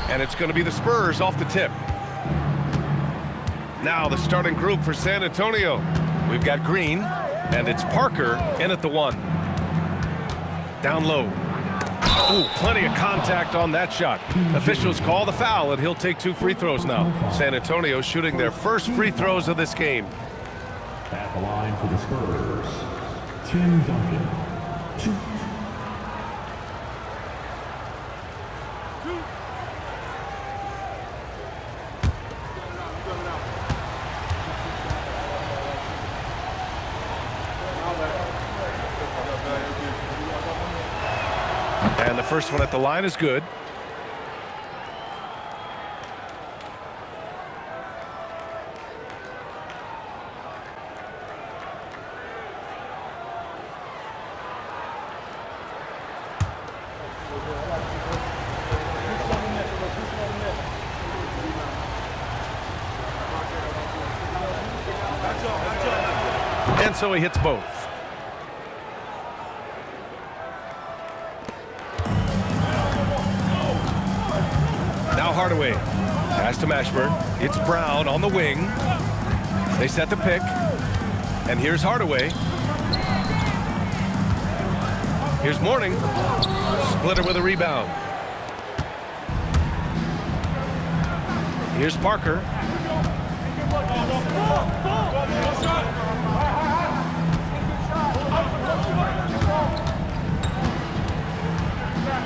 And it's going to be the Spurs off the tip. Now the starting group for San Antonio. We've got Green, and it's Parker in at the 1. Down low. Ooh, plenty of contact on that shot. Officials call the foul, and he'll take 2 free throws now. San Antonio shooting their first free throws of this game. At the line for the Spurs, Tim Duncan. 2. And the first one at the line is good. And so he hits both. Now Hardaway. Pass to Mashburn. It's Brown on the wing. They set the pick. And here's Hardaway. Here's Mourning. Splitter with a rebound. Here's Parker.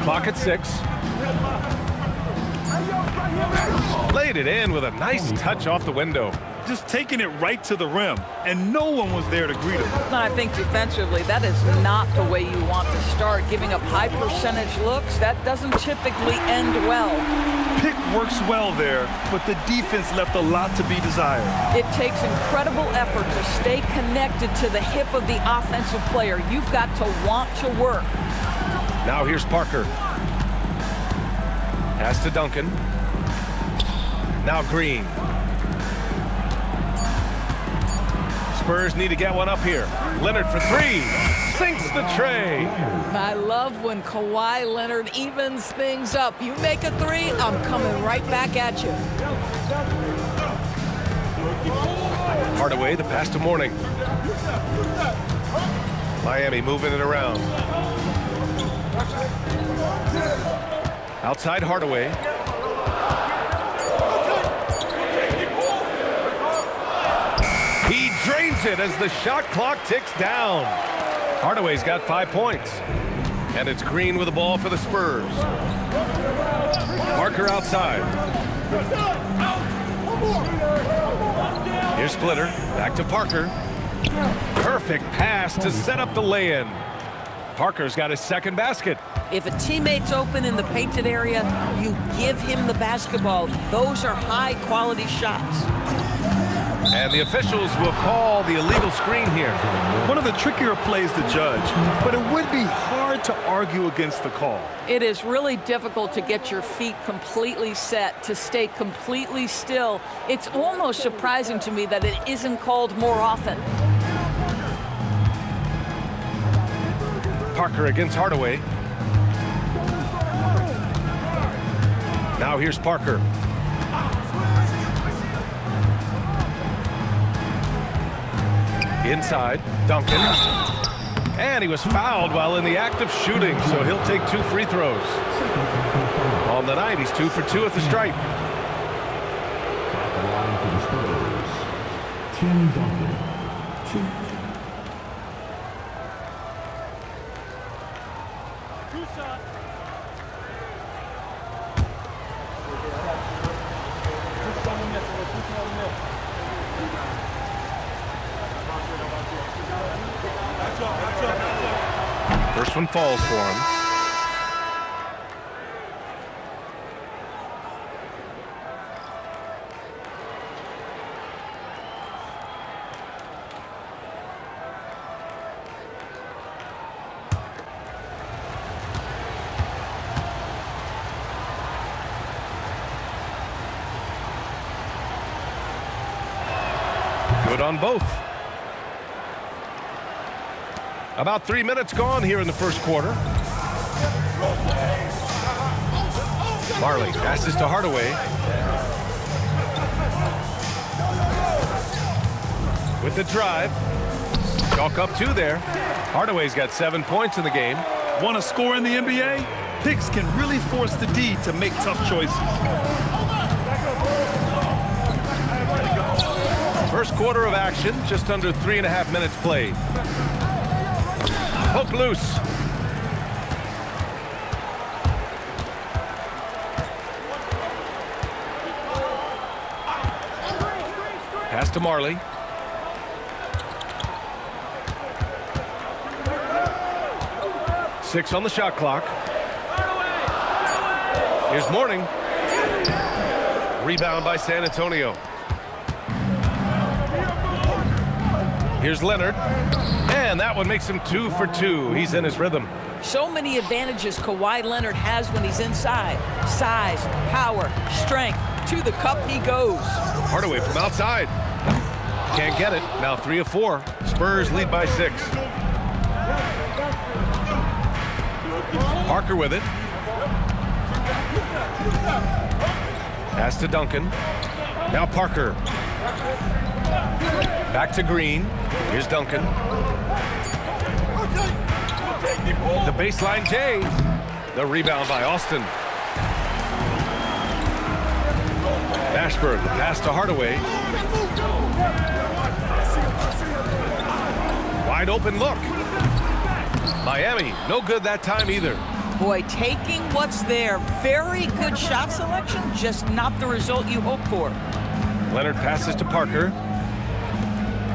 Clock at 6. Laid it in with a nice touch off the window. Just taking it right to the rim, and no one was there to greet him. I think defensively, that is not the way you want to start. Giving up high percentage looks, that doesn't typically end well. Pick works well there, but the defense left a lot to be desired. It takes incredible effort to stay connected to the hip of the offensive player. You've got to want to work. Now here's Parker. Pass to Duncan. Now Green. Spurs need to get one up here. Leonard for 3. Sinks the tray. I love when Kawhi Leonard evens things up. You make a 3, I'm coming right back at you. Hardaway, the pass to Mourning. Miami moving it around. Outside Hardaway. He drains it as the shot clock ticks down. Hardaway's got 5 points. And it's Green with the ball for the Spurs. Parker outside. Here's Splitter. Back to Parker. Perfect pass to set up the lay-in. Parker's got his second basket. If a teammate's open in the painted area, you give him the basketball. Those are high-quality shots. And the officials will call the illegal screen here. One of the trickier plays to judge, but it would be hard to argue against the call. It is really difficult to get your feet completely set, to stay completely still. It's almost surprising to me that it isn't called more often. Parker against Hardaway. Now here's Parker. Inside, Duncan. And he was fouled while in the act of shooting, so he'll take 2 free throws. On the night, he's 2 for 2 at the stripe. At the line for the Spurs, Tim Duncan. 2. First one falls for him. Good on both. About 3 minutes gone here in the first quarter. Marley passes to Hardaway. With the drive. Chalk up 2 there. Hardaway's got 7 points in the game. Want to score in the NBA? Picks can really force the D to make tough choices. First quarter of action, just under 3.5 minutes played. Hook loose. Pass to Marley. Six on the shot clock. Here's Mourning. Rebound by San Antonio. Here's Leonard. And that one makes him 2 for 2. He's in his rhythm. So many advantages Kawhi Leonard has when he's inside. Size, power, strength. To the cup he goes. Hardaway from outside. Can't get it. Now 3 of 4. Spurs lead by 6. Parker with it. Pass to Duncan. Now Parker. Back to Green. Here's Duncan. The baseline J. The rebound by Austin. Ashburn, the pass to Hardaway. Wide open look. Miami, no good that time either. Boy, taking what's there. Very good shot selection, just not the result you hope for. Leonard passes to Parker.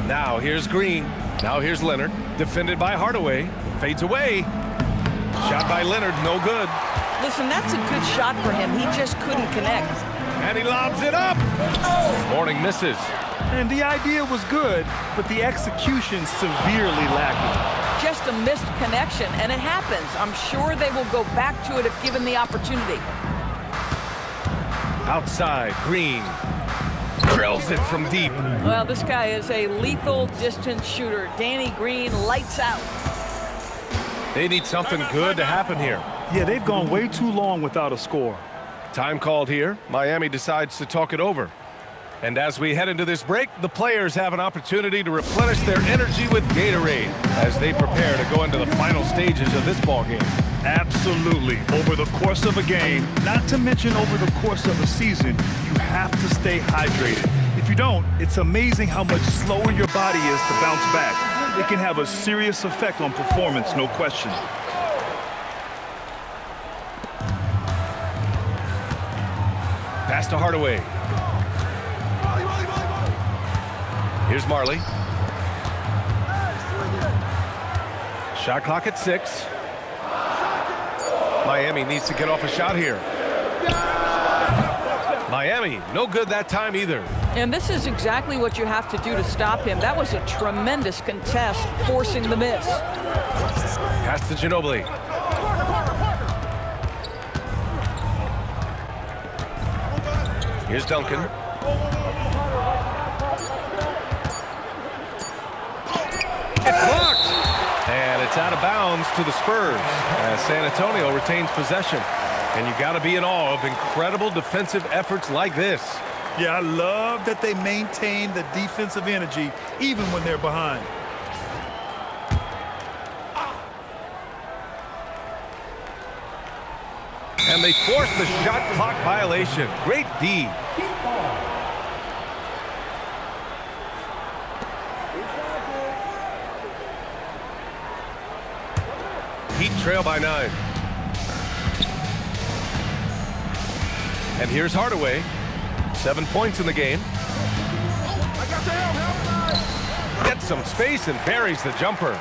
Now here's Green. Now here's Leonard. Defended by Hardaway. Fades away. Shot by Leonard, no good. Listen, that's a good shot for him. He just couldn't connect. And he lobs it up. Mourning misses. And the idea was good, but the execution severely lacking. Just a missed connection, and it happens. I'm sure they will go back to it if given the opportunity. Outside, Green. Drills it from deep. Well, this guy is a lethal distance shooter. Danny Green lights out. They need something good to happen here. Yeah, they've gone way too long without a score. Time called here. Miami decides to talk it over. And as we head into this break, the players have an opportunity to replenish their energy with Gatorade as they prepare to go into the final stages of this ball game. Absolutely. Over the course of a game, not to mention over the course of a season, you have to stay hydrated. If you don't, it's amazing how much slower your body is to bounce back. It can have a serious effect on performance, no question. Pass to Hardaway. Here's Marley. Shot clock at 6. Miami needs to get off a shot here. Miami, no good that time either. And this is exactly what you have to do to stop him. That was a tremendous contest, forcing the miss. Pass to Ginobili. Here's Duncan. It's blocked. And it's out of bounds to the Spurs as San Antonio retains possession. And you got to be in awe of incredible defensive efforts like this. Yeah, I love that they maintain the defensive energy even when they're behind. And they force the shot clock violation. Great D. Heat trail by 9. And here's Hardaway. 7 points in the game. Gets some space and buries the jumper.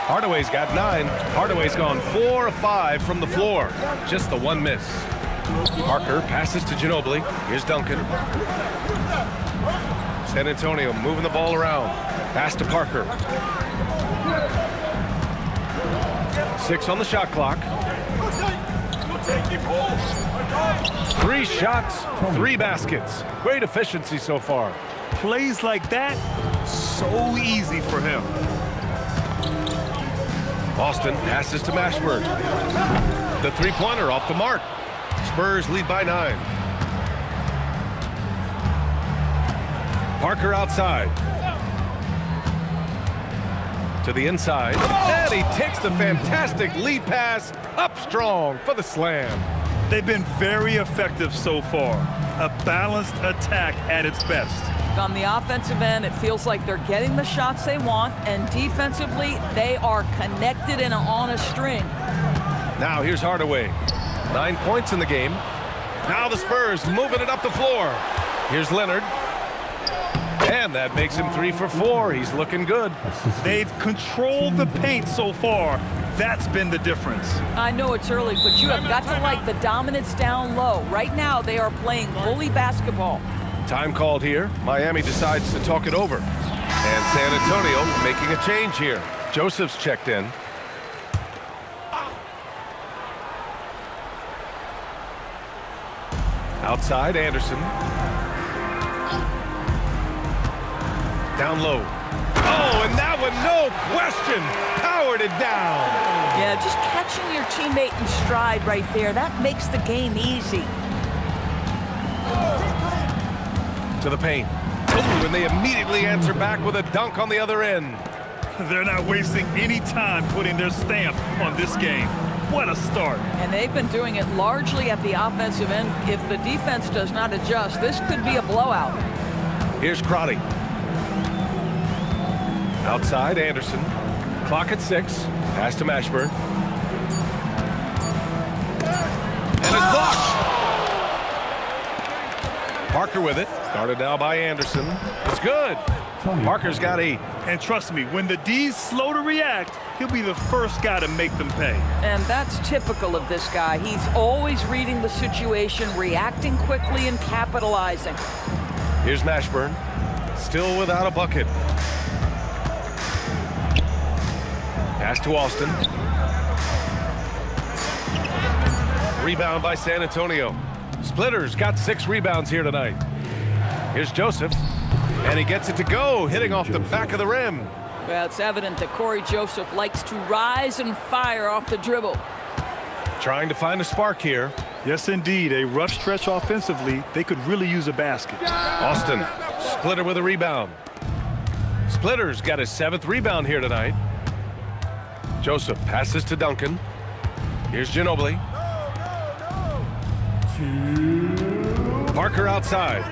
Hardaway's got 9. Hardaway's gone 4 of 5 from the floor. Just the one miss. Parker passes to Ginobili. Here's Duncan. San Antonio moving the ball around. Pass to Parker. 6 on the shot clock. 3 shots, 3 baskets. Great efficiency so far. Plays like that, so easy for him. Austin passes to Mashburn. The three-pointer off the mark. Spurs lead by 9. Parker outside. To the inside. And he takes the fantastic lead pass up strong for the slam. They've been very effective so far. A balanced attack at its best. On the offensive end, it feels like they're getting the shots they want, and defensively, they are connected and on a string. Now here's Hardaway. 9 points in the game. Now the Spurs moving it up the floor. Here's Leonard. And that makes him 3 for 4. He's looking good. They've controlled the paint so far. That's been the difference. I know it's early, but you have got to like the dominance down low. Right now, they are playing bully basketball. Time called here. Miami decides to talk it over. And San Antonio making a change here. Joseph's checked in. Outside, Anderson. Down low. Oh, and that one, no question, powered it down. Yeah, just catching your teammate in stride right there, that makes the game easy. To the paint. Oh, and they immediately answer back with a dunk on the other end. They're not wasting any time putting their stamp on this game. What a start. And they've been doing it largely at the offensive end. If the defense does not adjust, this could be a blowout. Here's Crotty. Outside, Anderson. Clock at 6. Pass to Mashburn. And it's blocked. Parker with it. Guarded now by Anderson. It's good. Parker's got 8. And trust me, when the D's slow to react, he'll be the first guy to make them pay. And that's typical of this guy. He's always reading the situation, reacting quickly, and capitalizing. Here's Mashburn. Still without a bucket. Pass to Austin. Rebound by San Antonio. Splitters got 6 rebounds here tonight. Here's Joseph. And he gets it to go, hitting off the back of the rim. Well, it's evident that Corey Joseph likes to rise and fire off the dribble. Trying to find a spark here. Yes, indeed. A rough stretch offensively. They could really use a basket. Austin, Splitter with a rebound. Splitter's got his 7th rebound here tonight. Joseph passes to Duncan. Here's Ginobili. Parker outside.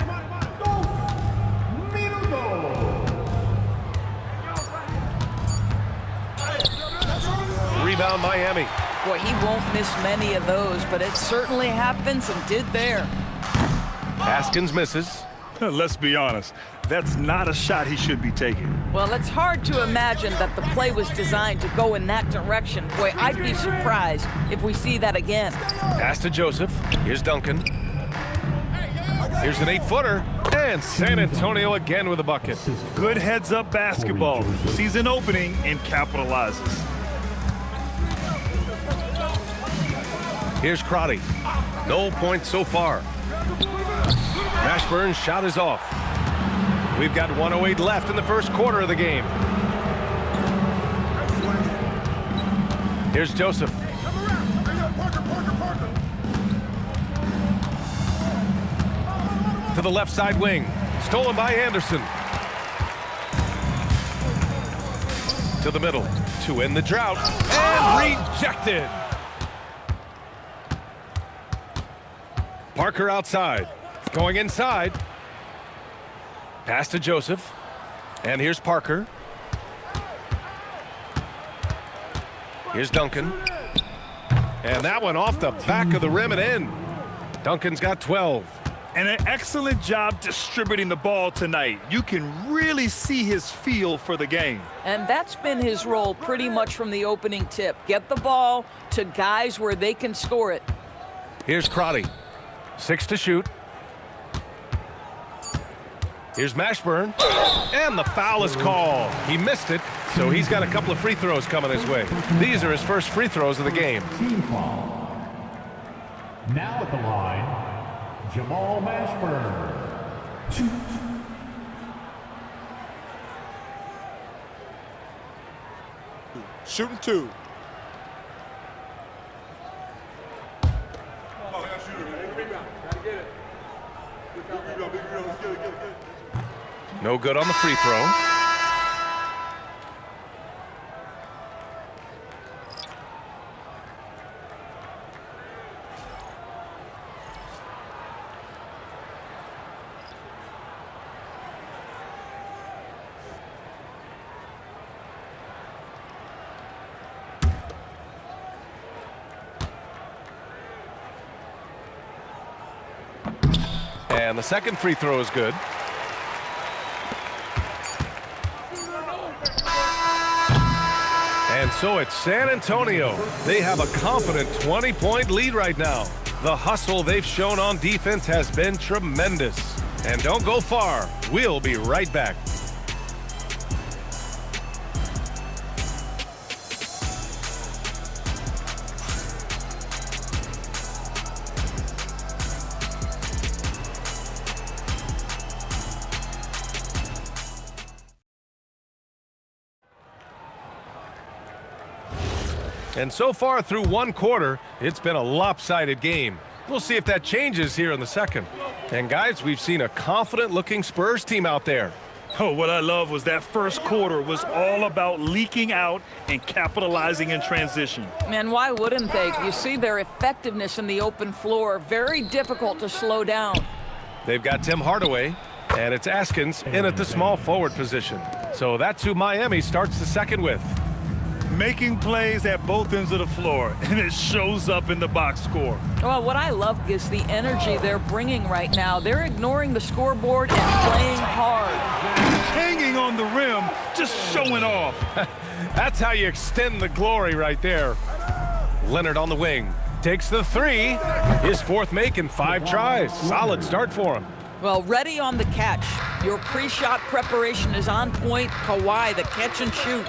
Rebound Miami. Boy, he won't miss many of those, but it certainly happens and did there. Haskins misses. Let's be honest. That's not a shot he should be taking. Well, it's hard to imagine that the play was designed to go in that direction. Boy, I'd be surprised if we see that again. Pass to Joseph. Here's Duncan. Here's an 8-footer. And San Antonio again with a bucket. Good heads-up basketball. Sees an opening and capitalizes. Here's Crotty. No points so far. Mashburn's shot is off. We've got 1:08 left in the first quarter of the game. Here's Joseph. To the left side wing. Stolen by Anderson. To the middle. To end the drought. And rejected. Parker outside. Going inside. Pass to Joseph. And here's Parker. Here's Duncan. And that one off the back of the rim and in. Duncan's got 12. And an excellent job distributing the ball tonight. You can really see his feel for the game. And that's been his role pretty much from the opening tip. Get the ball to guys where they can score it. Here's Crotty. 6 to shoot. Here's Mashburn. And the foul is called. He missed it, so he's got a couple of free throws coming his way. These are his first free throws of the game. Team foul. Now at the line, Jamal Mashburn. Shooting 2. No good on the free throw. And the second free throw is good. And so it's San Antonio. They have a confident 20-point lead right now. The hustle they've shown on defense has been tremendous. And don't go far. We'll be right back. And so far through one quarter, it's been a lopsided game. We'll see if that changes here in the second. And guys, we've seen a confident-looking Spurs team out there. Oh, what I love was that first quarter was all about leaking out and capitalizing in transition. Man, why wouldn't they? You see their effectiveness in the open floor. Very difficult to slow down. They've got Tim Hardaway, and it's Askins in at the small forward position. So that's who Miami starts the second with. Making plays at both ends of the floor, and it shows up in the box score. Well, what I love is the energy they're bringing right now. They're ignoring the scoreboard and playing hard. Hanging on the rim, just showing off. That's how you extend the glory right there. Leonard on the wing. Takes the three. His fourth make in 5 tries. Solid start for him. Well, ready on the catch. Your pre-shot preparation is on point. Kawhi, the catch and shoot.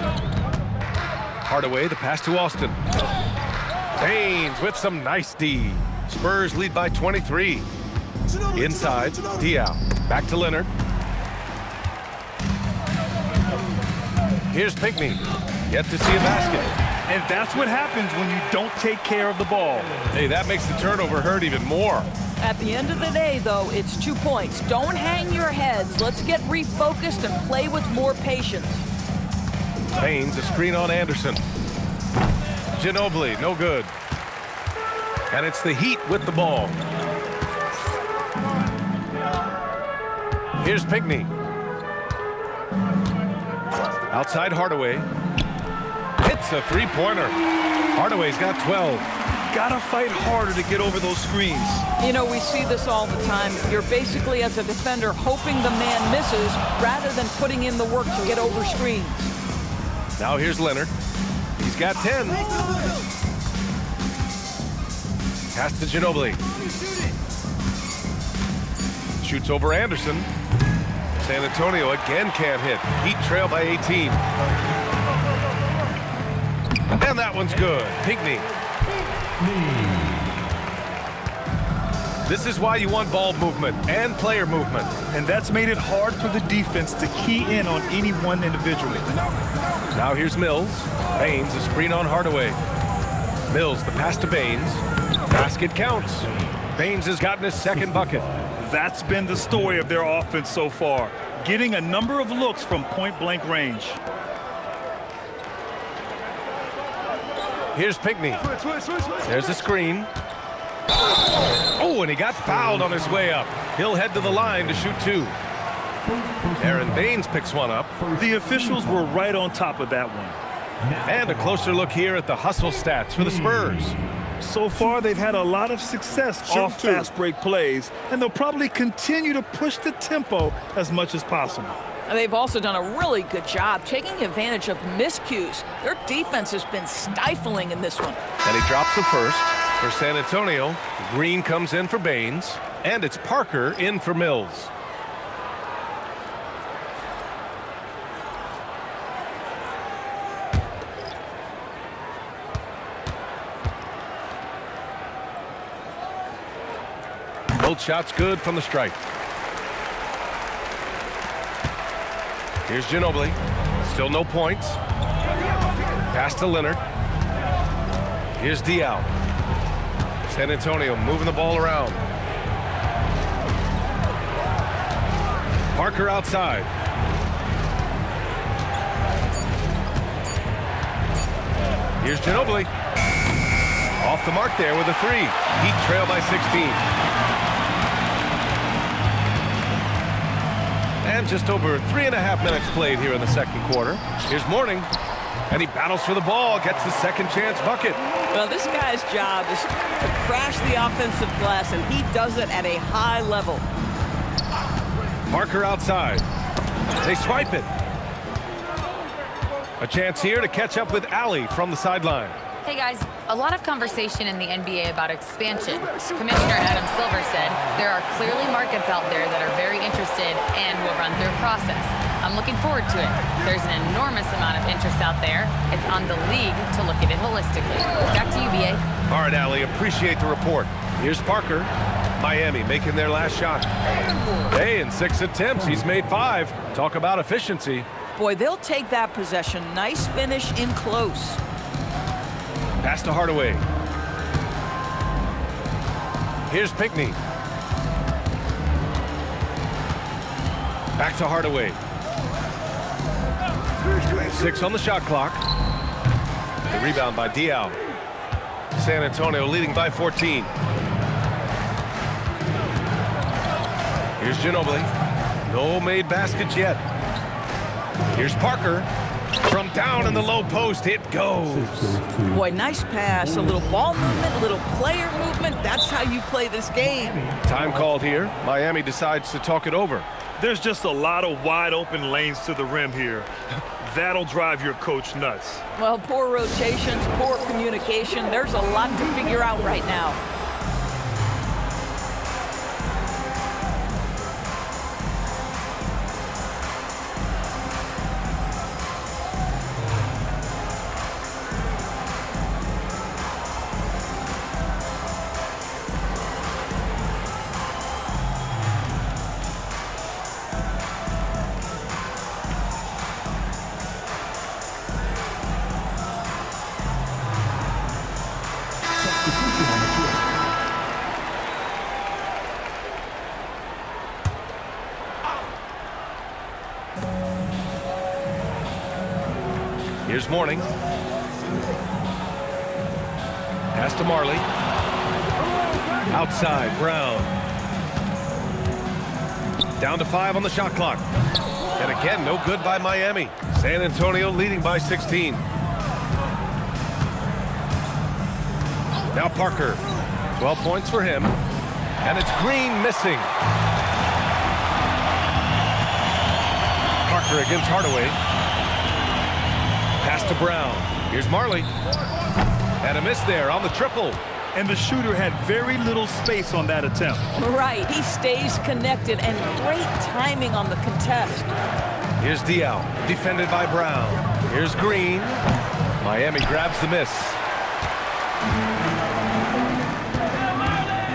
Hardaway, the pass to Austin. Baines with some nice D. Spurs lead by 23. Inside, Diaw. Back to Leonard. Here's Pinckney. Yet to see a basket. And that's what happens when you don't take care of the ball. Hey, that makes the turnover hurt even more. At the end of the day, though, it's 2 points. Don't hang your heads. Let's get refocused and play with more patience. Baines, a screen on Anderson. Ginobili, no good. And it's the Heat with the ball. Here's Pinckney. Outside Hardaway. Hits a three-pointer. Hardaway's got 12. Gotta fight harder to get over those screens. You know, we see this all the time. You're basically, as a defender, hoping the man misses rather than putting in the work to get over screens. Now here's Leonard. He's got 10. Pass to Ginobili. Shoots over Anderson. San Antonio again can't hit. Heat trail by 18. And that one's good. Pinckney. This is why you want ball movement and player movement. And that's made it hard for the defense to key in on any one individual. Now here's Mills. Baines, a screen on Hardaway. Mills, the pass to Baines. Basket counts. Baines has gotten his second bucket. That's been the story of their offense so far, getting a number of looks from point-blank range. Here's Pinckney. There's a screen. Oh, and he got fouled on his way up. He'll head to the line to shoot 2. Aaron Baines picks one up. The officials were right on top of that one. And a closer look here at the hustle stats for the Spurs. So far, they've had a lot of success off fast break plays, and they'll probably continue to push the tempo as much as possible. They've also done a really good job taking advantage of miscues. Their defense has been stifling in this one. And he drops the first. For San Antonio, Green comes in for Baines, and it's Parker in for Mills. Both shots good from the stripe. Here's Ginobili. Still no points. Pass to Leonard. Here's Diaw. San Antonio moving the ball around. Parker outside. Here's Ginobili. Off the mark there with a three. Heat trail by 16. And just over 3.5 minutes played here in the second quarter. Here's Mourning. And he battles for the ball, gets the second chance bucket. Well, this guy's job is to crash the offensive glass, and he does it at a high level. Parker outside. They swipe it. A chance here to catch up with Allie from the sideline. Hey guys, a lot of conversation in the NBA about expansion. Commissioner Adam Silver said there are clearly markets out there that are very interested and will run through a process. I'm looking forward to it. There's an enormous amount of interest out there. It's on the league to look at it holistically. Back to you, BA. All right, Allie, appreciate the report. Here's Parker. Miami making their last shot. Hey, in 6 attempts, he's made 5. Talk about efficiency. Boy, they'll take that possession. Nice finish in close. Pass to Hardaway. Here's Pinckney. Back to Hardaway. 6 on the shot clock. The rebound by Diaw. San Antonio leading by 14. Here's Ginobili. No made baskets yet. Here's Parker. From down in the low post, it goes. Boy, nice pass. A little ball movement, a little player movement. That's how you play this game. Time called here. Miami decides to talk it over. There's just a lot of wide open lanes to the rim here. That'll drive your coach nuts. Well, poor rotations, poor communication. There's a lot to figure out right now. Here's Mourning. Pass to Marley. Outside, Brown. Down to 5 on the shot clock. And again, no good by Miami. San Antonio leading by 16. Now Parker. 12 points for him. And it's Green missing. Parker against Hardaway. Pass to Brown. Here's Marley. And a miss there on the triple. And the shooter had very little space on that attempt. Right, he stays connected, and great timing on the contest. Here's Diaw, defended by Brown. Here's Green. Miami grabs the miss.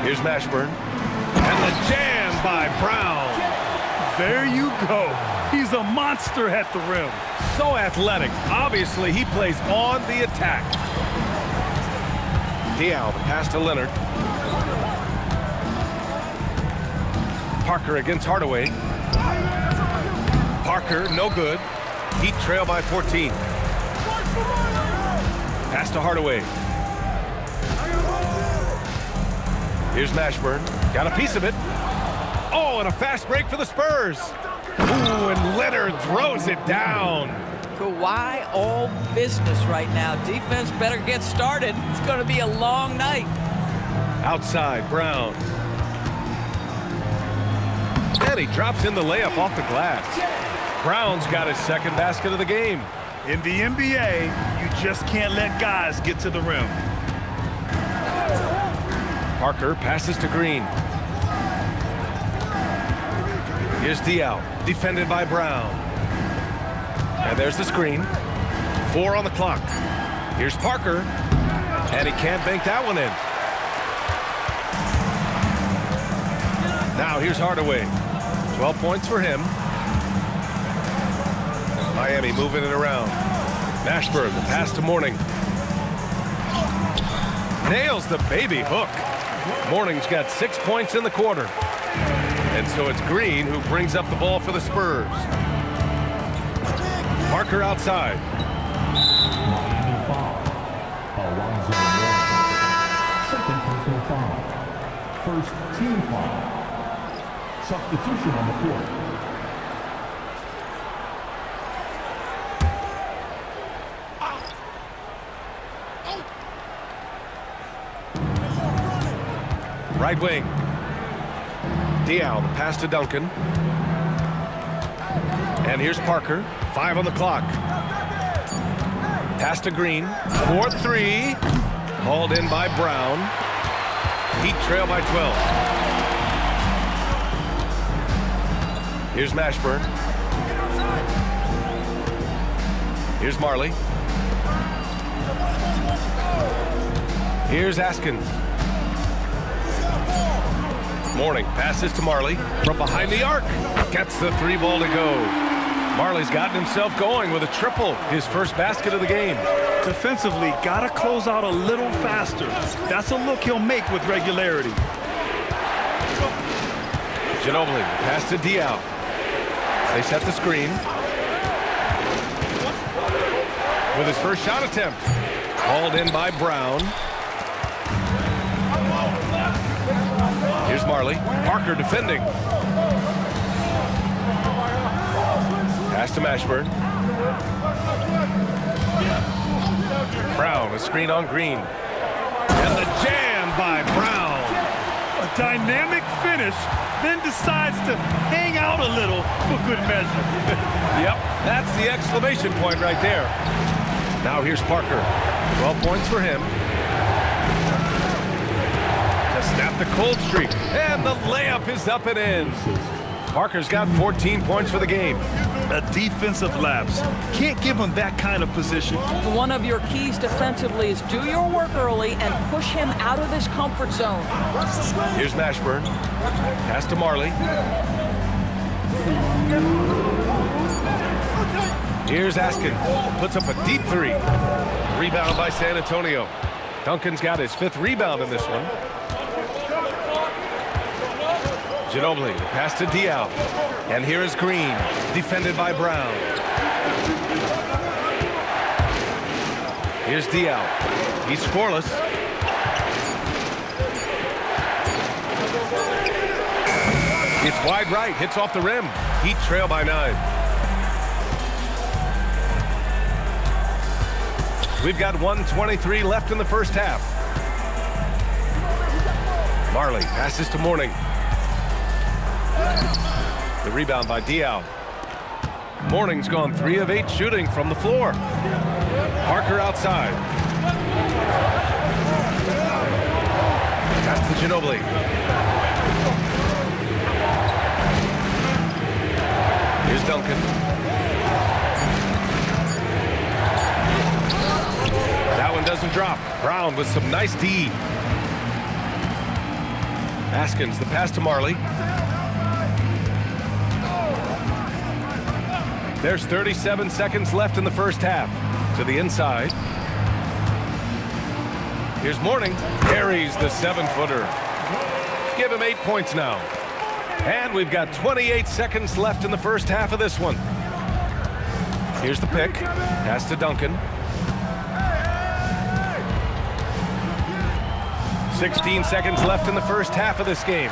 Here's Mashburn. And the jam by Brown. There you go. He's a monster at the rim. So athletic. Obviously, he plays on the attack. Diaw, the pass to Leonard. Parker against Hardaway. Parker, no good. Heat trail by 14. Pass to Hardaway. Here's Mashburn. Got a piece of it. Oh, and a fast break for the Spurs. Ooh, and Leonard throws it down. Kawhi all business right now. Defense better get started. It's going to be a long night. Outside, Brown. And he drops in the layup off the glass. Brown's got his second basket of the game. In the NBA, you just can't let guys get to the rim. Parker passes to Green. Here's Diaw, defended by Brown. And there's the screen. 4 on the clock. Here's Parker. And he can't bank that one in. Now here's Hardaway. 12 points for him. Miami moving it around. Mashburn, the pass to Mourning. Nails the baby hook. Mourning's got 6 points in the quarter. And so it's Green who brings up the ball for the Spurs. Parker outside. Miami foul. Alonzo Mourning. Second personal foul. First team foul. Substitution on the court. Right wing. Diaw, the pass to Duncan. And here's Parker. 5 on the clock. Pass to Green. 4-3. Hauled in by Brown. Heat trail by 12. Here's Mashburn. Here's Marley. Here's Askins. Mourning passes to Marley from behind the arc. Gets the 3 ball to go. Marley's gotten himself going with a triple, his first basket of the game. Defensively, gotta close out a little faster. That's a look he'll make with regularity. Ginobili, pass to Diaw. They set the screen. With his first shot attempt. Hauled in by Brown. Here's Marley. Parker defending. Pass to Mashburn. Brown, a screen on Green. And the jam by Brown. A dynamic finish, then decides to hang out a little for good measure. Yep, that's the exclamation point right there. Now here's Parker. 12 points for him. To snap the cold streak. And the layup is up and in. Parker's got 14 points for the game. A defensive lapse. Can't give him that kind of position. One of your keys defensively is do your work early and push him out of this comfort zone. Here's Mashburn. Pass to Marley. Here's Askins. Puts up a deep 3. Rebound by San Antonio. Duncan's got his 5th rebound in this one. Ginobili, pass to Diaw. And here is Green, defended by Brown. Here's Diaw. He's scoreless. It's wide right, hits off the rim. Heat trail by 9. We've got 1:23 left in the first half. Marley passes to Mourning. The rebound by Diaw. Mourning's gone 3 of 8 shooting from the floor. Parker outside. Pass to Ginobili. Here's Duncan. That one doesn't drop. Brown with some nice D. Askins, the pass to Marley. There's 37 seconds left in the first half. To the inside. Here's Mourning. Carries the 7-footer. Give him 8 points now. And we've got 28 seconds left in the first half of this one. Here's the pick. Pass to Duncan. 16 seconds left in the first half of this game.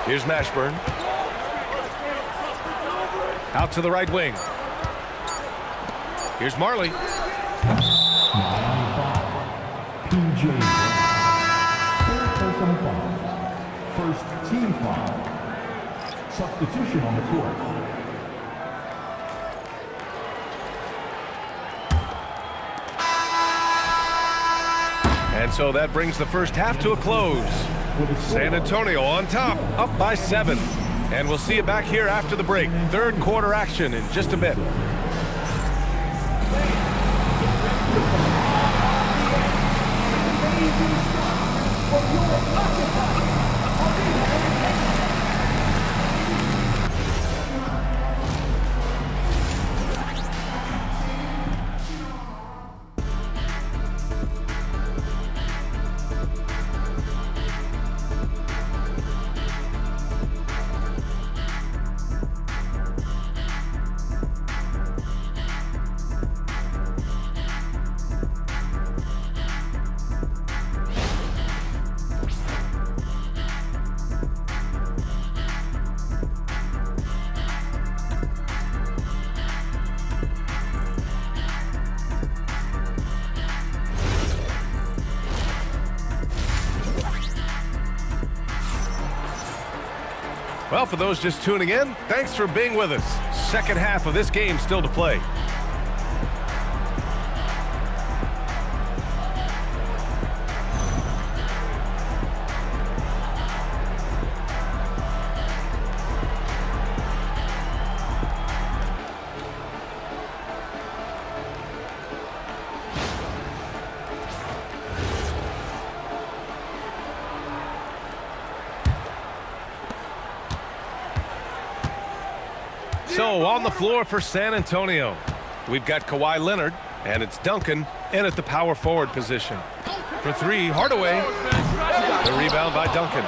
Here's Mashburn. Out to the right wing. Here's Marley. Miami foul. PJ. Third personal foul. First team foul. Substitution on the court. And so that brings the first half to a close. San Antonio on top, up by 7. And we'll see you back here after the break. Third quarter action in just a bit. Well, for those just tuning in, thanks for being with us. Second half of this game still to play. So on the floor for San Antonio, we've got Kawhi Leonard, and it's Duncan in at the power forward position. For three, Hardaway. The rebound by Duncan.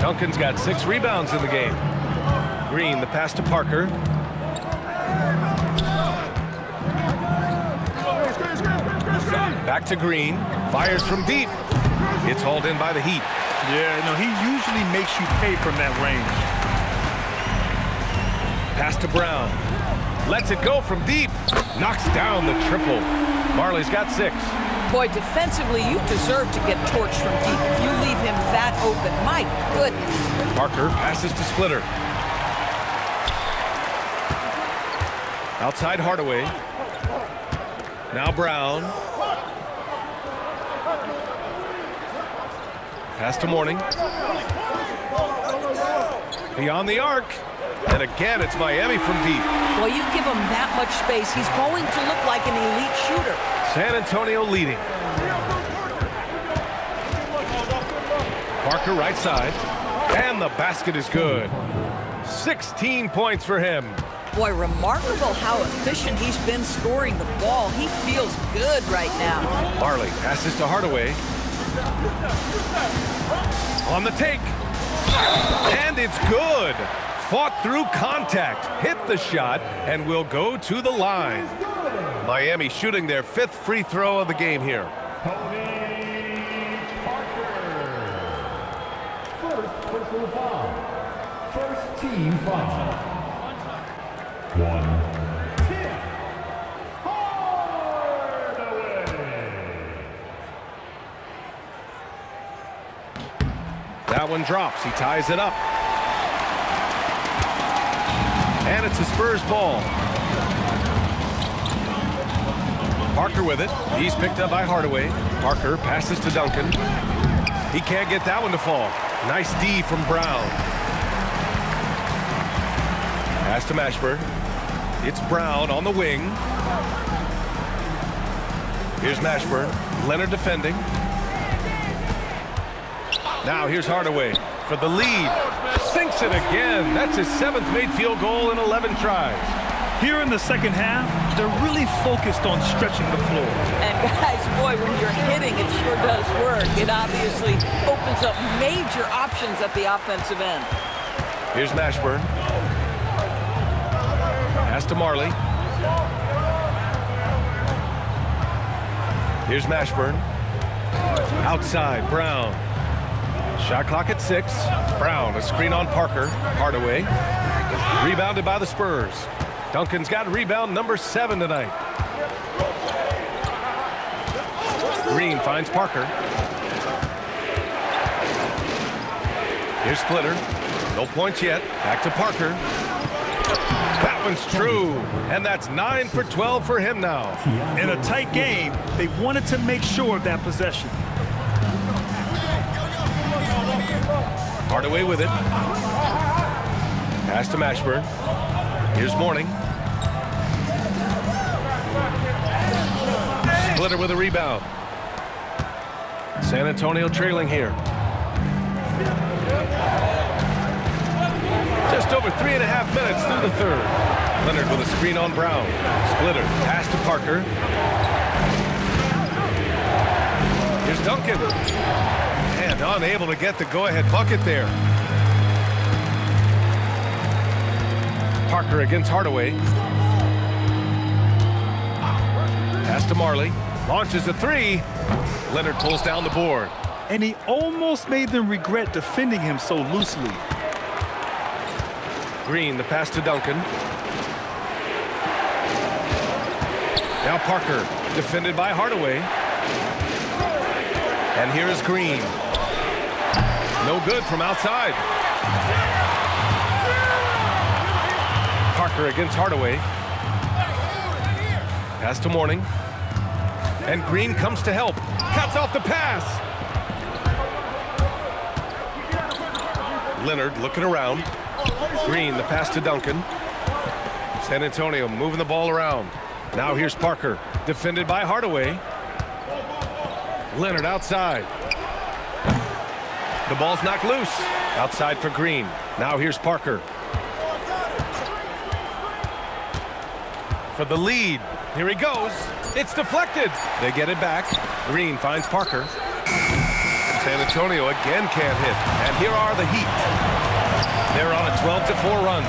Duncan's got 6 rebounds in the game. Green, the pass to Parker. Back to Green. Fires from deep. It's hauled in by the Heat. Yeah, no, he usually makes you pay from that range. Pass to Brown. Lets it go from deep. Knocks down the triple. Marley's got 6. Boy, defensively, you deserve to get torched from deep if you leave him that open. My goodness. Parker passes to Splitter. Outside Hardaway. Now Brown. Pass to Mourning. Beyond the arc. And again, it's Miami from deep. Well, you give him that much space, he's going to look like an elite shooter. San Antonio leading. Parker right side. And the basket is good. 16 points for him. Boy, remarkable how efficient he's been scoring the ball. He feels good right now. Marley passes to Hardaway. On the take. And it's good. Fought through contact, hit the shot, and will go to the line. Miami shooting their 5th free throw of the game here. Tony Parker. First personal foul. First team foul. 1 tip. Hardaway. That one drops. He ties it up. And it's a Spurs ball. Parker with it. He's picked up by Hardaway. Parker passes to Duncan. He can't get that one to fall. Nice D from Brown. Pass to Mashburn. It's Brown on the wing. Here's Mashburn. Leonard defending. Now here's Hardaway for the lead. Sinks it again. That's his 7th made field goal in 11 tries. Here in the second half, they're really focused on stretching the floor. And guys, boy, when you're hitting, it sure does work. It obviously opens up major options at the offensive end. Here's Mashburn. Pass to Marley. Here's Mashburn. Outside, Brown. Shot clock at 6. Brown, a screen on Parker. Hardaway. Rebounded by the Spurs. Duncan's got rebound number 7 tonight. Green finds Parker. Here's Splitter. No points yet. Back to Parker. That one's true. And that's 9 for 12 for him now. In a tight game, they wanted to make sure of that possession. Hardaway with it. Pass to Mashburn. Here's Mourning. Splitter with a rebound. San Antonio trailing here. Just over 3.5 minutes through the third. Leonard with a screen on Brown. Splitter. Pass to Parker. Here's Duncan. And unable to get the go-ahead bucket there. Parker against Hardaway. Pass to Marley. Launches a 3. Leonard pulls down the board. And he almost made them regret defending him so loosely. Green, the pass to Duncan. Now Parker, defended by Hardaway. And here is Green. No good from outside. Parker against Hardaway. Pass to Mourning. And Green comes to help. Cuts off the pass. Leonard looking around. Green, the pass to Duncan. San Antonio moving the ball around. Now here's Parker, defended by Hardaway. Leonard outside. The ball's knocked loose. Outside for Green. Now here's Parker. For the lead. Here he goes. It's deflected. They get it back. Green finds Parker. San Antonio again can't hit. And here are the Heat. They're on a 12-4 run.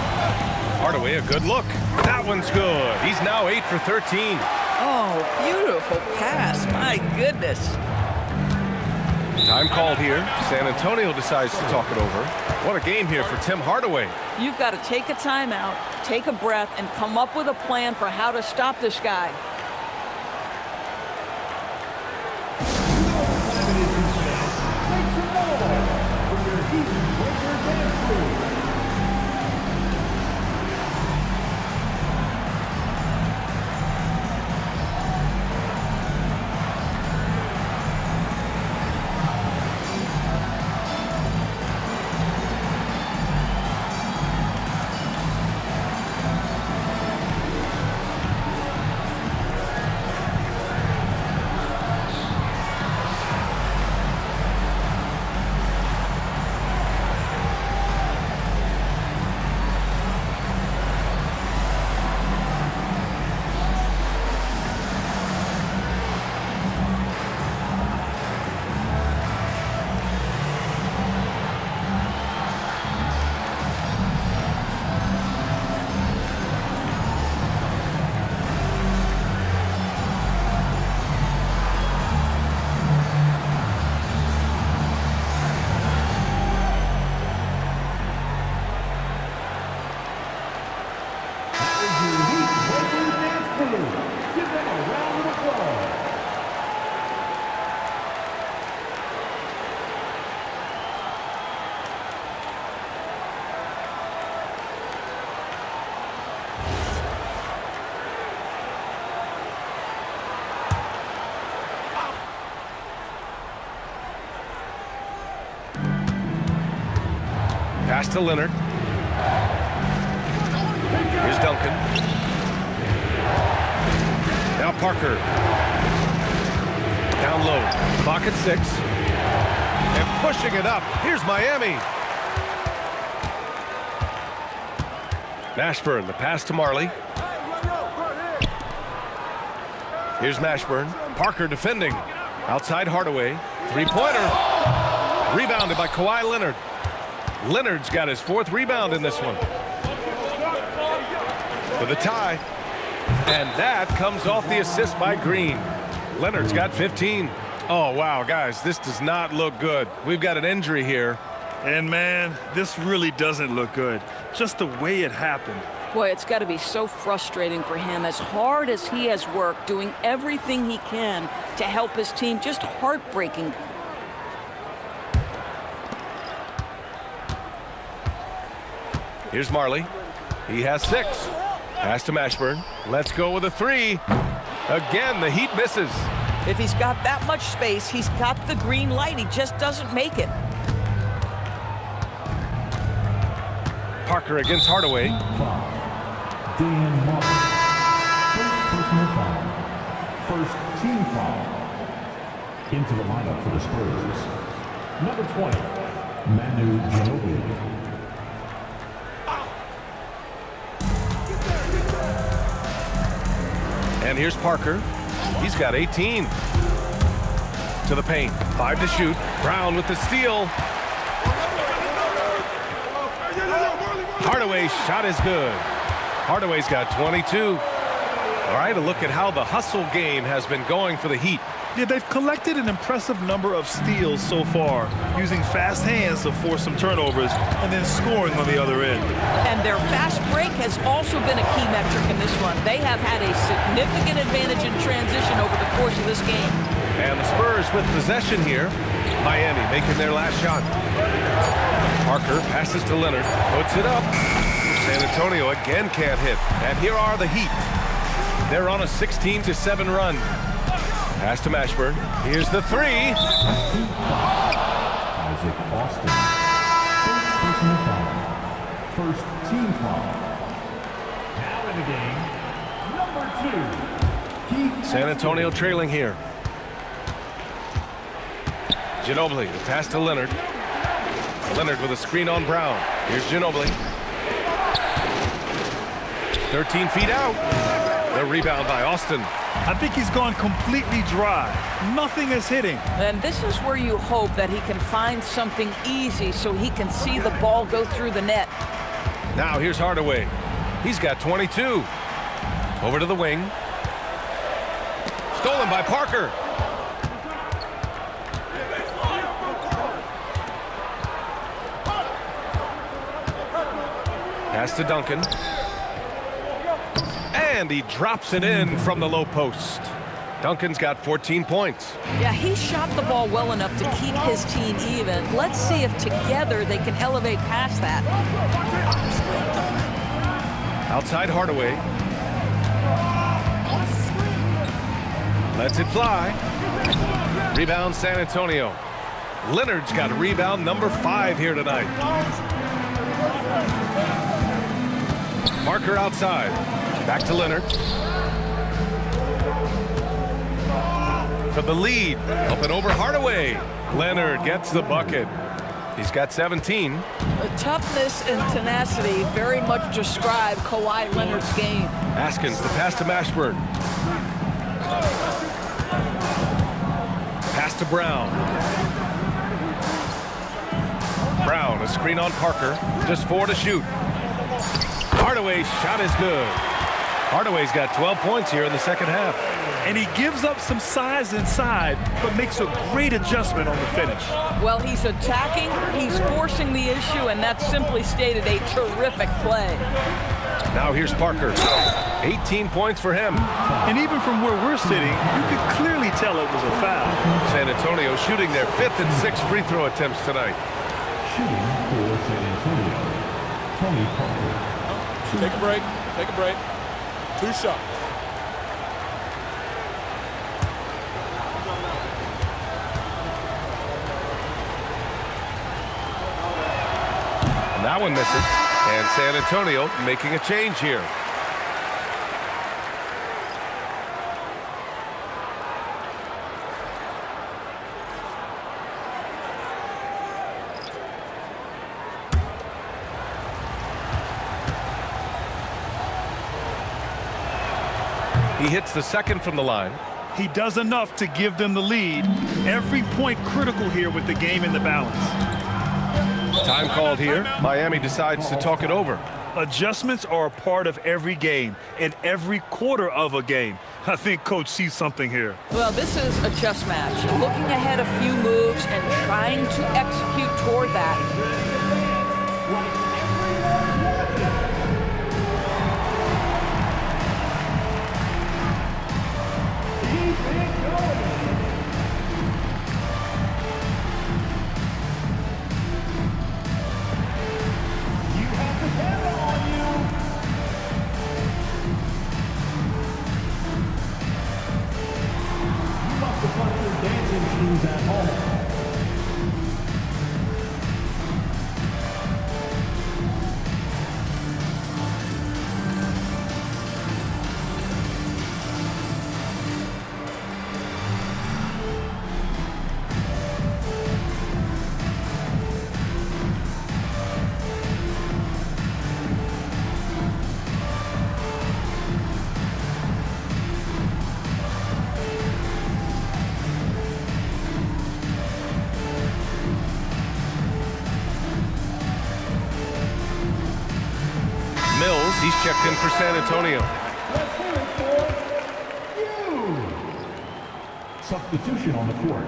Hardaway, a good look. That one's good. He's now 8 for 13. Oh, beautiful pass. My goodness. Time called here. San Antonio decides to talk it over. What a game here for Tim Hardaway. You've got to take a timeout, take a breath, and come up with a plan for how to stop this guy. Pass to Leonard. Here's Duncan. Now Parker. Down low. Clock at 6. And pushing it up. Here's Miami. Mashburn, the pass to Marley. Here's Mashburn. Parker defending. Outside Hardaway. Three-pointer. Rebounded by Kawhi Leonard. Leonard's got his 4th rebound in this one. For the tie. And that comes off the assist by Green. Leonard's got 15. Oh, wow, guys, this does not look good. We've got an injury here. And, man, this really doesn't look good. Just the way it happened. Boy, it's got to be so frustrating for him. As hard as he has worked, doing everything he can to help his team, just heartbreaking. Here's Marley. He has 6. Pass to Mashburn. Let's go with a 3. Again, the Heat misses. If he's got that much space, he's got the green light. He just doesn't make it. Parker against Hardaway. Dan Martin. First personal foul. First team foul. Into the lineup for the Spurs. Number 20, Manu Ginobili. And here's Parker. He's got 18. To the paint. 5 to shoot. Brown with the steal. Hardaway's shot is good. Hardaway's got 22. All right, a look at how the hustle game has been going for the Heat. Yeah, they've collected an impressive number of steals so far, using fast hands to force some turnovers and then scoring on the other end. And their fast break has also been a key metric in this one. They have had a significant advantage in transition over the course of this game. And the Spurs with possession here. Miami making their last shot. Parker passes to Leonard, puts it up. San Antonio again can't hit. And here are the Heat. They're on a 16-7 run. Pass to Mashburn. Here's the three. Isaac Austin. First team foul. Now in the game, number 2. San Antonio trailing here. Ginobili, the pass to Leonard. Leonard with a screen on Brown. Here's Ginobili. 13 feet out. The rebound by Austin. I think he's gone completely dry. Nothing is hitting. And this is where you hope that he can find something easy so he can see the ball go through the net. Now here's Hardaway. He's got 22. Over to the wing. Stolen by Parker. Pass to Duncan. And he drops it in from the low post. Duncan's got 14 points. Yeah, he shot the ball well enough to keep his team even. Let's see if together they can elevate past that. Outside Hardaway. Lets it fly. Rebound San Antonio. Leonard's got rebound number 5 here tonight. Parker outside. Back to Leonard. For the lead. Up and over Hardaway. Leonard gets the bucket. He's got 17. The toughness and tenacity very much describe Kawhi Leonard's game. Askins, the pass to Mashburn. Pass to Brown. Brown, a screen on Parker. Just 4 to shoot. Hardaway's shot is good. Hardaway's got 12 points here in the second half. And he gives up some size inside, but makes a great adjustment on the finish. Well, he's attacking, he's forcing the issue, and that's simply stated a terrific play. Now here's Parker. 18 points for him. And even from where we're sitting, you could clearly tell it was a foul. San Antonio shooting their 5th and 6th free throw attempts tonight. Shooting for San Antonio, Tony Parker. Take a break. Take a break. 2 shots. And that one misses. And San Antonio making a change here. He hits the second from the line. He does enough to give them the lead. Every point critical here with the game in the balance. Time called here. Miami decides to talk it over. Adjustments are a part of every game and every quarter of a game. I think Coach sees something here. Well, this is a chess match. Looking ahead a few moves and trying to execute toward that. He's checked in for San Antonio. Let's hear it for you. Substitution on the court.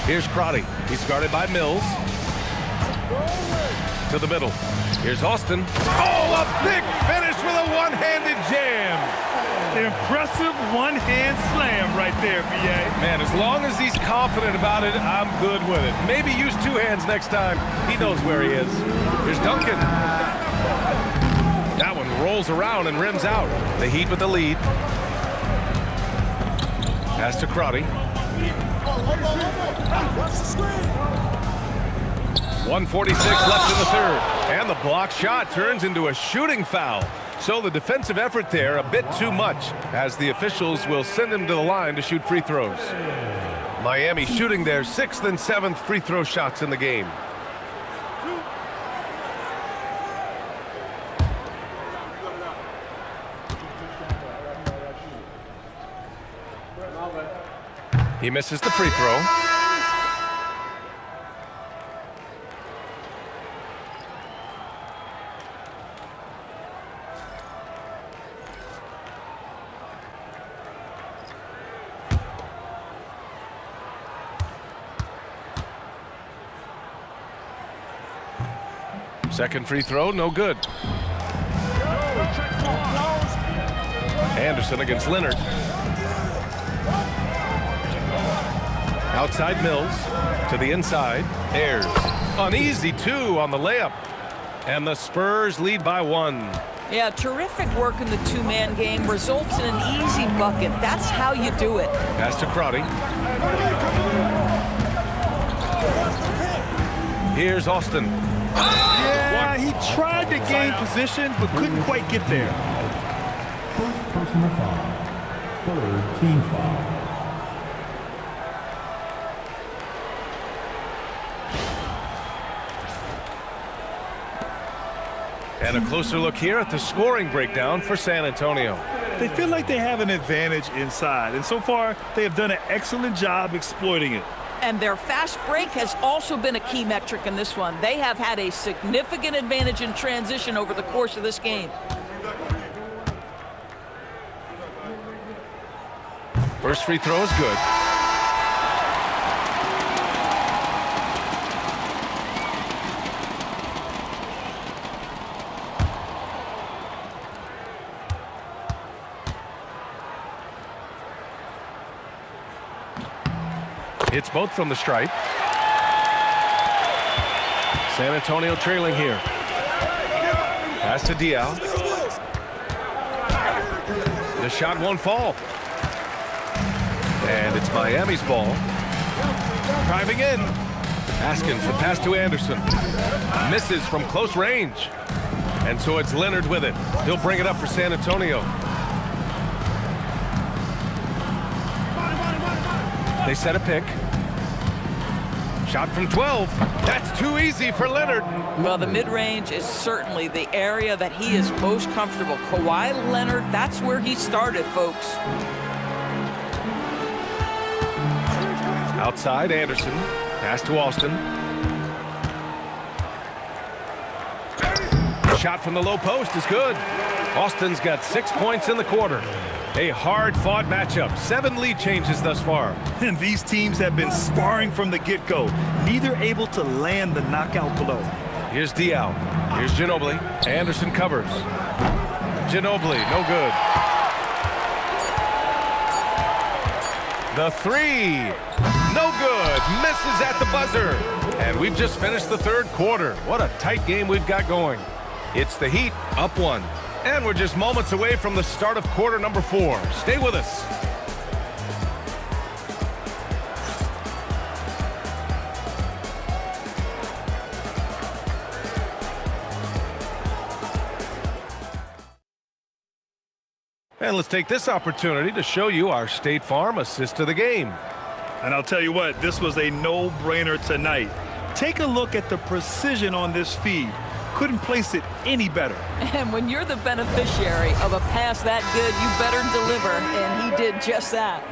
Here's Crotty. He's guarded by Mills. To the middle. Here's Austin. Oh, a big finish with a one-handed jam. Impressive one-hand slam right there, B.A. Man, as long as he's confident about it, I'm good with it. Maybe use two hands next time. He knows where he is. Here's Duncan. That one rolls around and rims out. The Heat with the lead. Pass to Crotty. 1:46 left in the third. And the block shot turns into a shooting foul. So the defensive effort there a bit too much, as the officials will send him to the line to shoot free throws. Miami shooting their 6th and 7th free throw shots in the game. He misses the free throw. Second free throw, no good. Anderson against Leonard. Outside Mills to the inside. Ayers. An easy two on the layup. And the Spurs lead by 1. Yeah, terrific work in the two-man game results in an easy bucket. That's how you do it. Pass to Crotty. Here's Austin. Yeah, he tried to gain position, but couldn't quite get there. First personal foul. Third team foul. And a closer look here at the scoring breakdown for San Antonio. They feel like they have an advantage inside, and so far they have done an excellent job exploiting it. And their fast break has also been a key metric in this one. They have had a significant advantage in transition over the course of this game. First free throw is good. Hits both from the stripe. San Antonio trailing here. Pass to Dial. The shot won't fall. And it's Miami's ball. Driving in. Haskins, the pass to Anderson. Misses from close range. And so it's Leonard with it. He'll bring it up for San Antonio. They set a pick. Shot from 12. That's too easy for Leonard. Well, the mid-range is certainly the area that he is most comfortable. Kawhi Leonard, that's where he started, folks. Outside, Anderson. Pass to Austin. Shot from the low post is good. Austin's got 6 points in the quarter. A hard-fought matchup. 7 lead changes thus far. And these teams have been sparring from the get-go, neither able to land the knockout blow. Here's Dial. Here's Ginobili. Anderson covers. Ginobili, no good. The three, no good. Misses at the buzzer. And we've just finished the third quarter. What a tight game we've got going. It's the Heat up 1. And we're just moments away from the start of quarter number 4. Stay with us. And let's take this opportunity to show you our State Farm assist to the game. And I'll tell you what, this was a no-brainer tonight. Take a look at the precision on this feed. Couldn't place it any better. And when you're the beneficiary of a pass that good, you better deliver, and he did just that.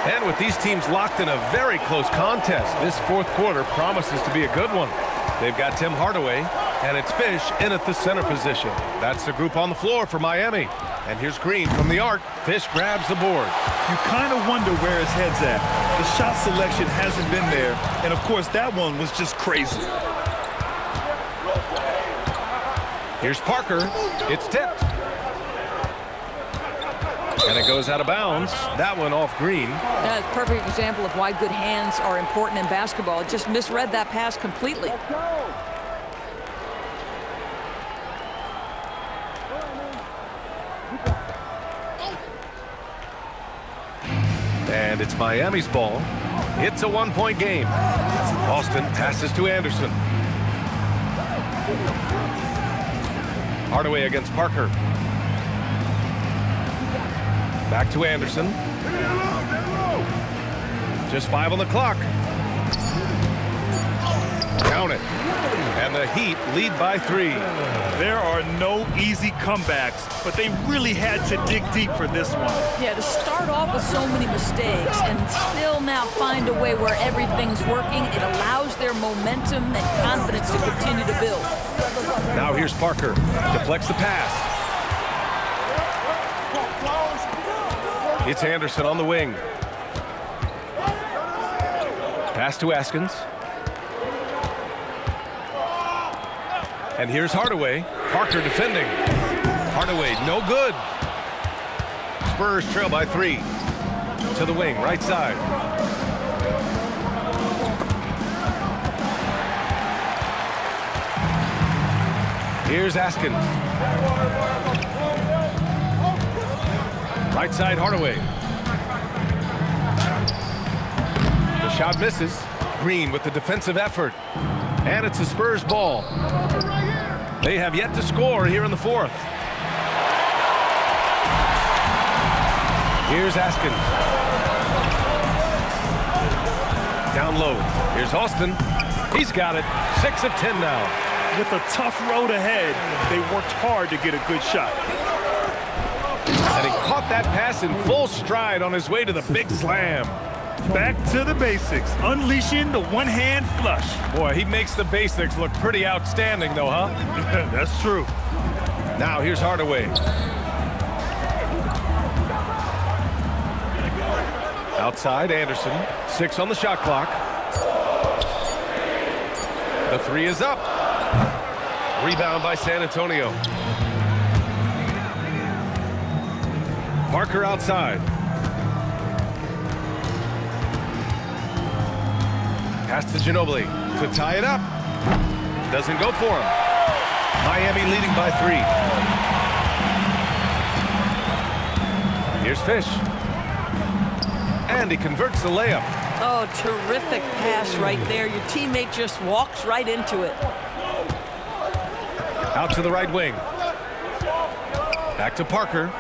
And with these teams locked in a very close contest, this fourth quarter promises to be a good one. They've got Tim Hardaway, and it's Fish in at the center position. That's the group on the floor for Miami. And here's Green from the arc. Fish grabs the board. You kind of wonder where his head's at. The shot selection hasn't been there, and of course that one was just crazy. Here's Parker. It's tipped. And it goes out of bounds. That one off Green. That's a perfect example of why good hands are important in basketball. Just misread that pass completely. And it's Miami's ball. It's a one-point game. Austin passes to Anderson. Hardaway against Parker. Back to Anderson. Just 5 on the clock. Count it. And the Heat lead by 3. There are no easy comebacks, but they really had to dig deep for this one. Yeah, to start off with so many mistakes and still now find a way where everything's working, it allows their momentum and confidence to continue to build. Now here's Parker. Deflects the pass. It's Anderson on the wing. Pass to Askins. And here's Hardaway. Parker defending. Hardaway, no good. Spurs trail by 3. To the wing, right side. Here's Askins. Right side, Hardaway. The shot misses. Green with the defensive effort. And it's the Spurs ball. They have yet to score here in the 4th. Here's Askins. Down low. Here's Austin. He's got it. 6 of 10 now. With a tough road ahead, they worked hard to get a good shot. And he caught that pass in full stride on his way to the big slam. Back to the basics, unleashing the one-hand flush. Boy, he makes the basics look pretty outstanding, though, huh? That's true. Now here's Hardaway. Outside, Anderson. 6 on the shot clock. The 3 is up. Rebound by San Antonio. Parker outside. Pass to Ginobili to tie it up. Doesn't go for him. Miami leading by 3. Here's Fish. And he converts the layup. Oh, terrific pass right there. Your teammate just walks right into it. Out to the right wing. Back to Parker.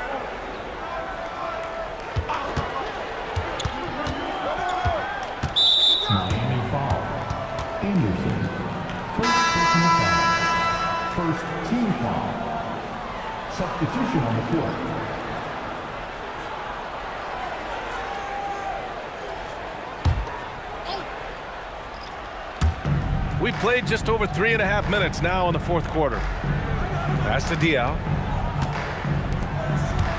Miami foul. Anderson. First personal foul. First team foul. Substitution on the court. We've played just over 3.5 minutes now in the 4th quarter. Pass to Diaw.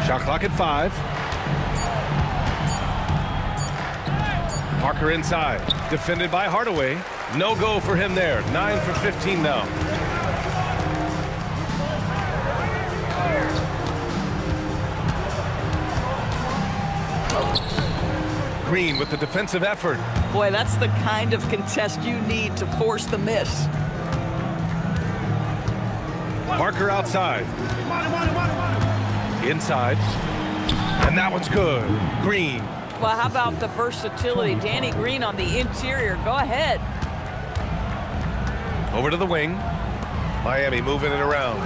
Shot clock at 5. Parker inside. Defended by Hardaway. No go for him there. 9 for 15 now. Green with the defensive effort. Boy, that's the kind of contest you need to force the miss. Parker outside. Inside. And that one's good. Green. Well, how about the versatility? Danny Green on the interior. Go ahead. Over to the wing. Miami moving it around.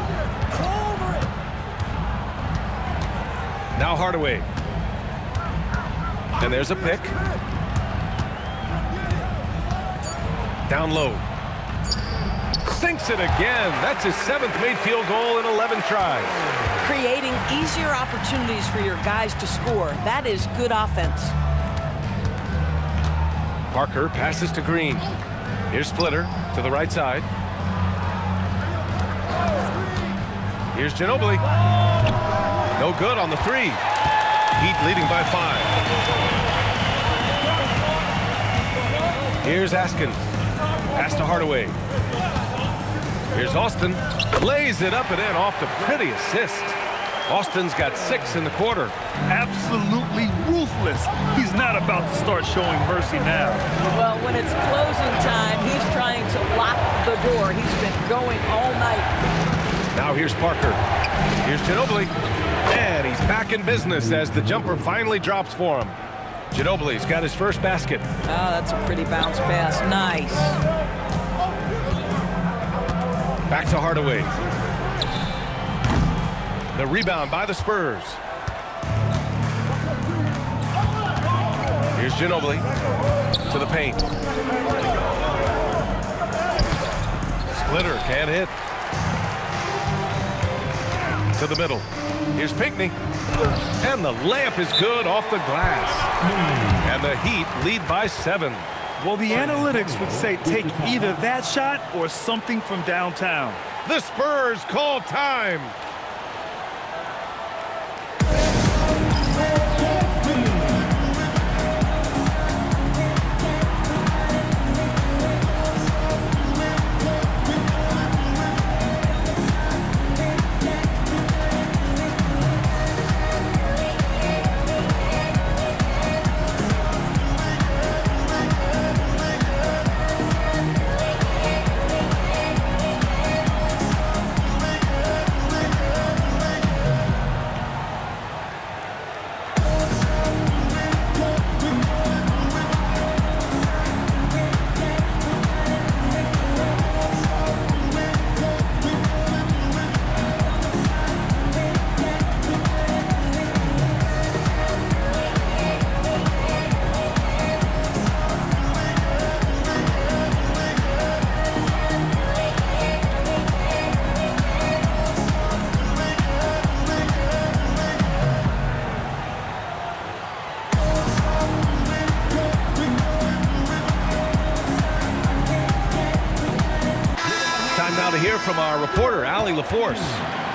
Now Hardaway. And there's a pick. Down low. Sinks it again. That's his 7th made field goal in 11 tries. Creating easier opportunities for your guys to score. That is good offense. Parker passes to Green. Here's Splitter to the right side. Here's Ginobili. No good on the three. Heat leading by 5. Here's Askins. Pass to Hardaway. Here's Austin. Lays it up and in off the pretty assist. Austin's got 6 in the quarter. Absolutely ruthless. He's not about to start showing mercy now. Well, when it's closing time, he's trying to lock the door. He's been going all night. Now here's Parker. Here's Ginobili. And he's back in business as the jumper finally drops for him. Ginobili's got his first basket. Oh, that's a pretty bounce pass. Nice. Back to Hardaway. The rebound by the Spurs. Here's Ginobili to the paint. Splitter can't hit. To the middle. Here's Pinckney. And the layup is good off the glass. And the Heat lead by 7. Well, the analytics would say take either that shot or something from downtown. The Spurs call time. Now to hear from our reporter, Allie LaForce.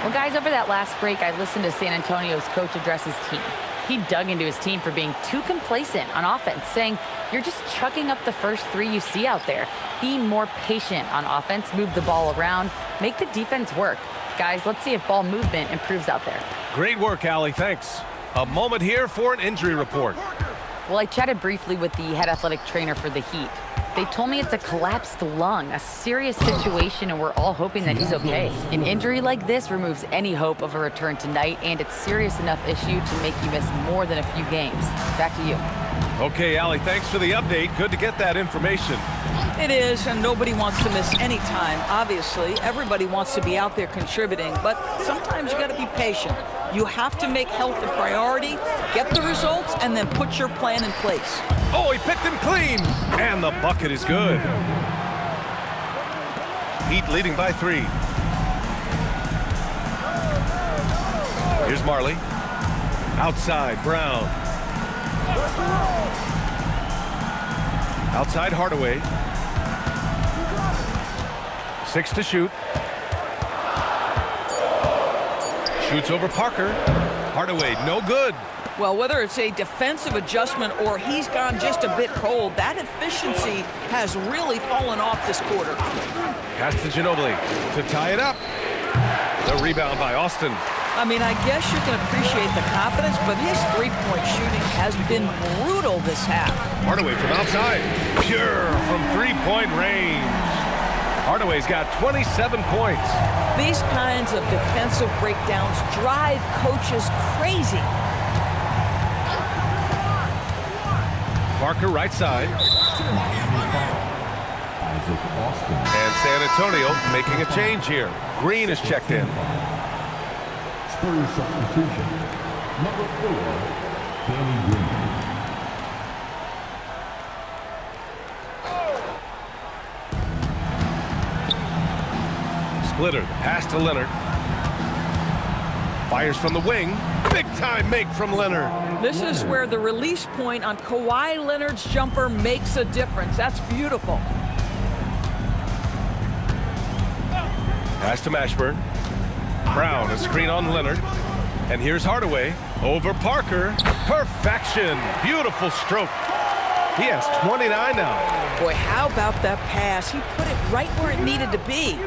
Well, guys, over that last break, I listened to San Antonio's coach address his team. He dug into his team for being too complacent on offense, saying, you're just chucking up the first 3 you see out there. Be more patient on offense, move the ball around, make the defense work. Guys, let's see if ball movement improves out there. Great work, Allie. Thanks. A moment here for an injury report. Well, I chatted briefly with the head athletic trainer for the Heat. They told me it's a collapsed lung, a serious situation, and we're all hoping that he's okay. An injury like this removes any hope of a return tonight, and it's serious enough issue to make you miss more than a few games. Back to you. Okay, Allie, thanks for the update. Good to get that information. It is, and nobody wants to miss any time. Obviously, everybody wants to be out there contributing, but sometimes you got to be patient. You have to make health a priority, get the results, and then put your plan in place. Oh, he picked him clean, and the bucket is good. Heat leading by 3. Here's Marley. Outside, Brown. Outside, Hardaway. 6 to shoot. Shoots over Parker. Hardaway, no good. Well, whether it's a defensive adjustment or he's gone just a bit cold, that efficiency has really fallen off this quarter. Pass to Ginobili to tie it up. The rebound by Austin. I mean, I guess you can appreciate the confidence, but his three-point shooting has been brutal this half. Hardaway from outside. Pure from three-point range. Hardaway's got 27 points. These kinds of defensive breakdowns drive coaches crazy. Parker right side. And San Antonio making a change here. Green is checked in. Spurs substitution. Number 4, Danny Green. Splitter, the pass to Leonard. Fires from the wing. Big time make from Leonard. This is where the release point on Kawhi Leonard's jumper makes a difference. That's beautiful. Pass to Mashburn. Brown, a screen on Leonard. And here's Hardaway over Parker. Perfection. Beautiful stroke. He has 29 now. Boy, how about that pass? He put it right where it needed to be.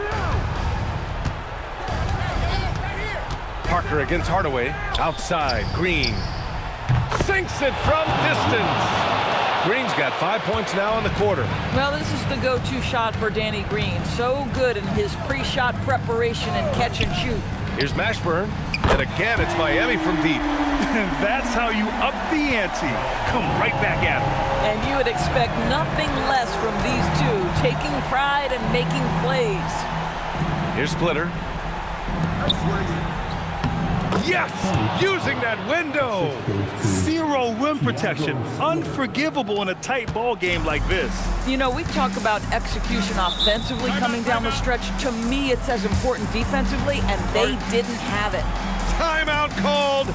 Parker against Hardaway. Outside. Green. Sinks it from distance. Green's got 5 points now in the quarter. Well, this is the go-to shot for Danny Green. So good in his pre-shot preparation and catch and shoot. Here's Mashburn. And again, it's Miami from deep. That's how you up the ante. Come right back at him. And you would expect nothing less from these two, taking pride and making plays. Here's Splitter. Yes! Using that window! Zero rim protection. Unforgivable in a tight ball game like this. You know, we talk about execution offensively coming down the stretch. To me, it's as important defensively, and they didn't have it. Timeout called.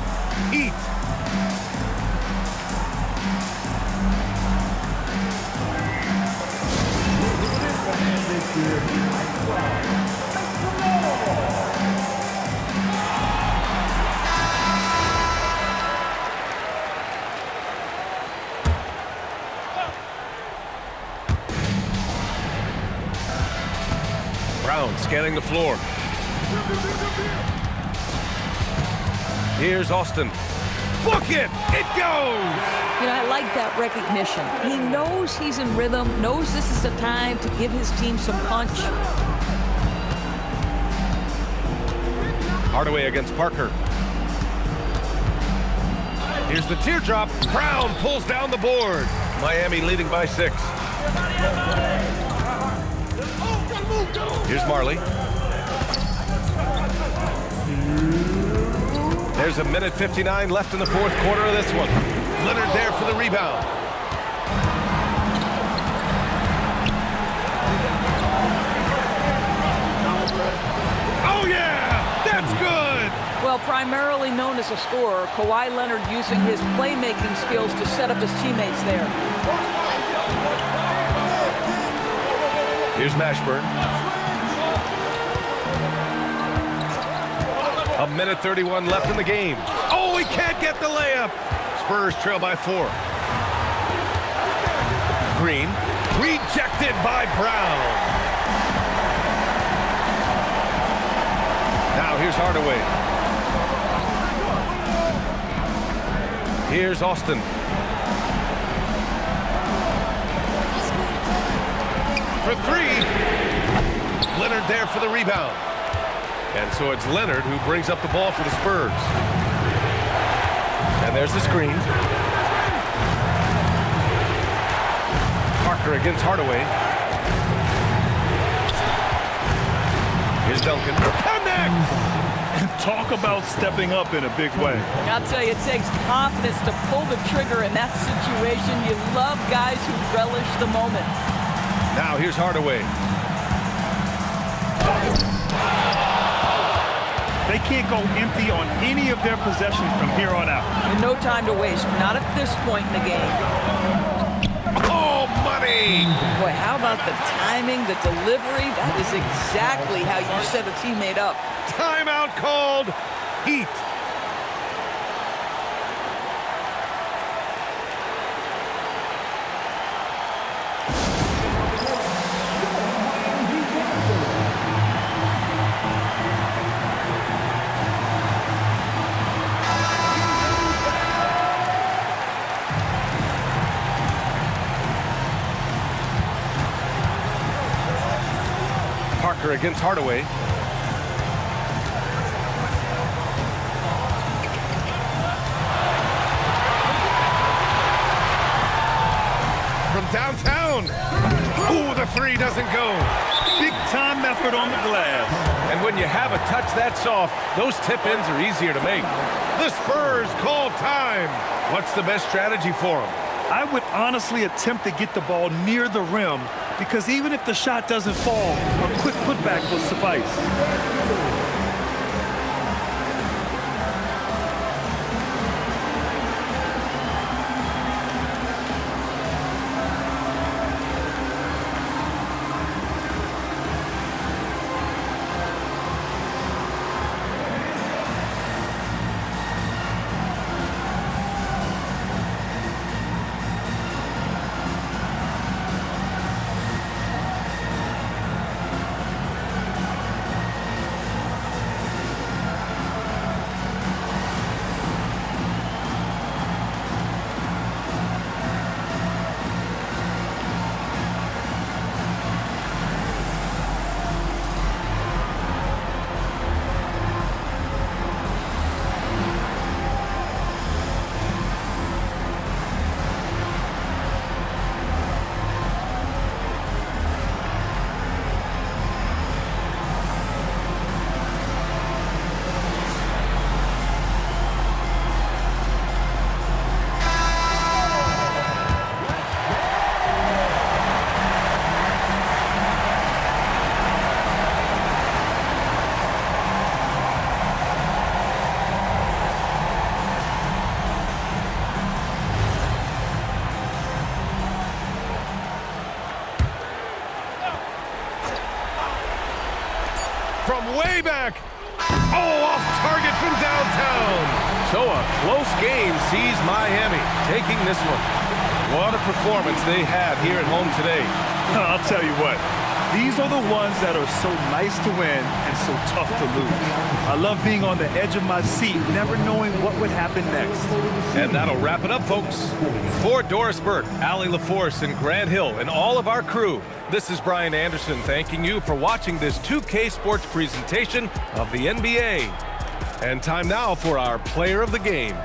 Heat. Brown scanning the floor. Here's Austin. Book it! It goes! You know, I like that recognition. He knows he's in rhythm, knows this is the time to give his team some punch. Hardaway against Parker. Here's the teardrop. Brown pulls down the board. Miami leading by 6. Here's Marley. There's a minute 59 left in the fourth quarter of this one. Leonard there for the rebound. Oh, yeah! That's good! Well, primarily known as a scorer, Kawhi Leonard using his playmaking skills to set up his teammates there. Here's Mashburn. A minute 31 left in the game. Oh, he can't get the layup. Spurs trail by 4. Green, rejected by Brown. Now here's Hardaway. Here's Austin. For 3. Leonard there for the rebound. And so it's Leonard who brings up the ball for the Spurs. And there's the screen. Parker against Hardaway. Here's Duncan. Connects! And talk about stepping up in a big way. I'll tell you, it takes confidence to pull the trigger in that situation. You love guys who relish the moment. Now here's Hardaway. They can't go empty on any of their possessions from here on out. And no time to waste, not at this point in the game. Oh, money! Boy, how about the timing, the delivery? That is exactly how you set a teammate up. Timeout called. Heat. Parker against Hardaway. From downtown. Ooh, the 3 doesn't go. Big time effort on the glass. And when you have a touch that soft, those tip-ins are easier to make. The Spurs call time. What's the best strategy for them? I would honestly attempt to get the ball near the rim because even if the shot doesn't fall, a quick putback will suffice. from way back. Oh, off target from downtown. So a close game sees Miami taking this one. What a performance they have here at home today. I'll tell you what, these are the ones that are so nice to win and so tough to lose. I love being on the edge of my seat, never knowing what would happen next. And that'll wrap it up, folks. For Doris Burke, Allie LaForce, and Grant Hill, and all of our crew, this is Brian Anderson thanking you for watching this 2K Sports presentation of the NBA. And time now for our player of the game.